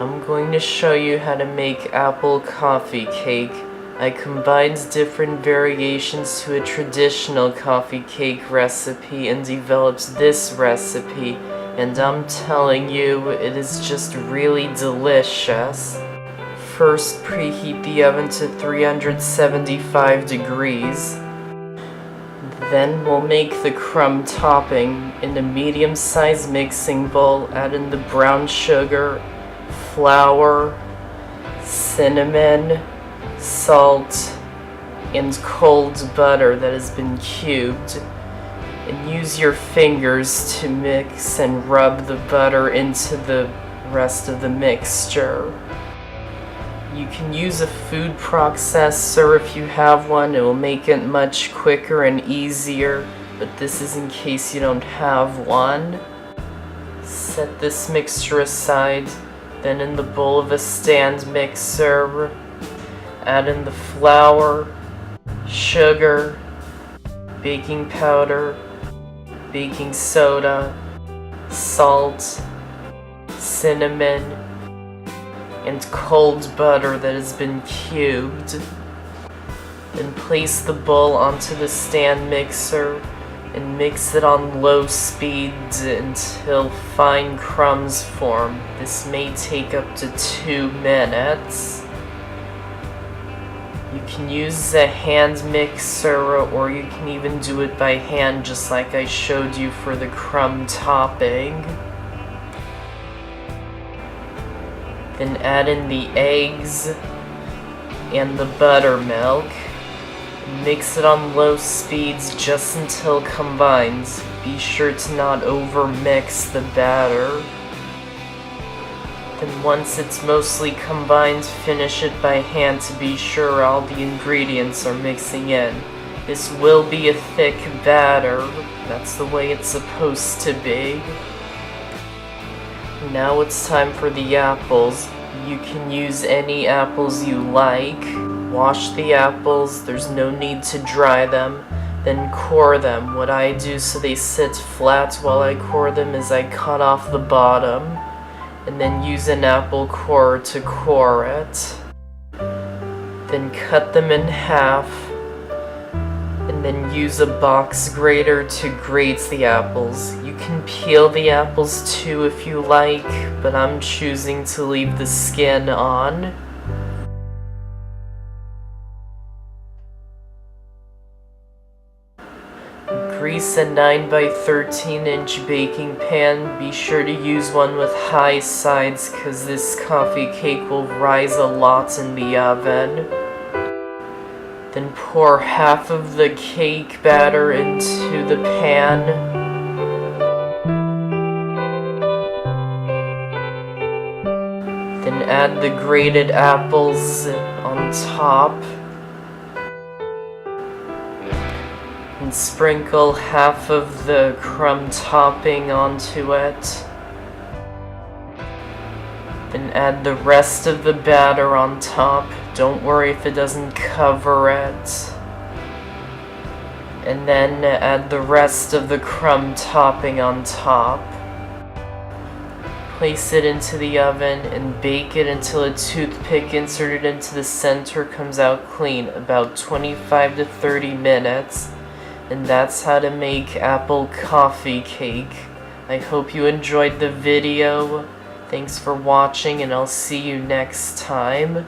I'm going to show you how to make apple coffee cake. I combined different variations to a traditional coffee cake recipe and developed this recipe, and I'm telling you, it is just really delicious. First, preheat the oven to 375 degrees. Then we'll make the crumb topping. In a medium-sized mixing bowl, add in the brown sugar, flour, cinnamon, salt, and cold butter that has been cubed. And use your fingers to mix and rub the butter into the rest of the mixture. You can use a food processor if you have one. It will make it much quicker and easier, but this is in case you don't have one. Set this mixture aside. Then in the bowl of a stand mixer, add in the flour, sugar, baking powder, baking soda, salt, cinnamon, and cold butter that has been cubed. Then place the bowl onto the stand mixer and mix it on low speed until fine crumbs form. This may take up to 2 minutes. You can use a hand mixer, or you can even do it by hand just like I showed you for the crumb topping. Then add in the eggs and the buttermilk. Mix it on low speeds just until combined. Be sure to not overmix the batter. Then once it's mostly combined, finish it by hand to be sure all the ingredients are mixing in. This will be a thick batter. That's the way it's supposed to be. Now it's time for the apples. You can use any apples you like. Wash the apples, there's no need to dry them. Then core them. What I do so they sit flat while I core them is I cut off the bottom and then use an apple corer to core it. Then cut them in half and then use a box grater to grate the apples. You can peel the apples too if you like, but I'm choosing to leave the skin on. Grease a 9x13-inch baking pan. Be sure to use one with high sides because this coffee cake will rise a lot in the oven. Then pour half of the cake batter into the pan. Then add the grated apples on top. And sprinkle half of the crumb topping onto it. Then add the rest of the batter on top. Don't worry if it doesn't cover it. And then add the rest of the crumb topping on top. Place it into the oven and bake it until a toothpick inserted into the center comes out clean, about 25 to 30 minutes. And that's how to make apple coffee cake. I hope you enjoyed the video. Thanks for watching, and I'll see you next time.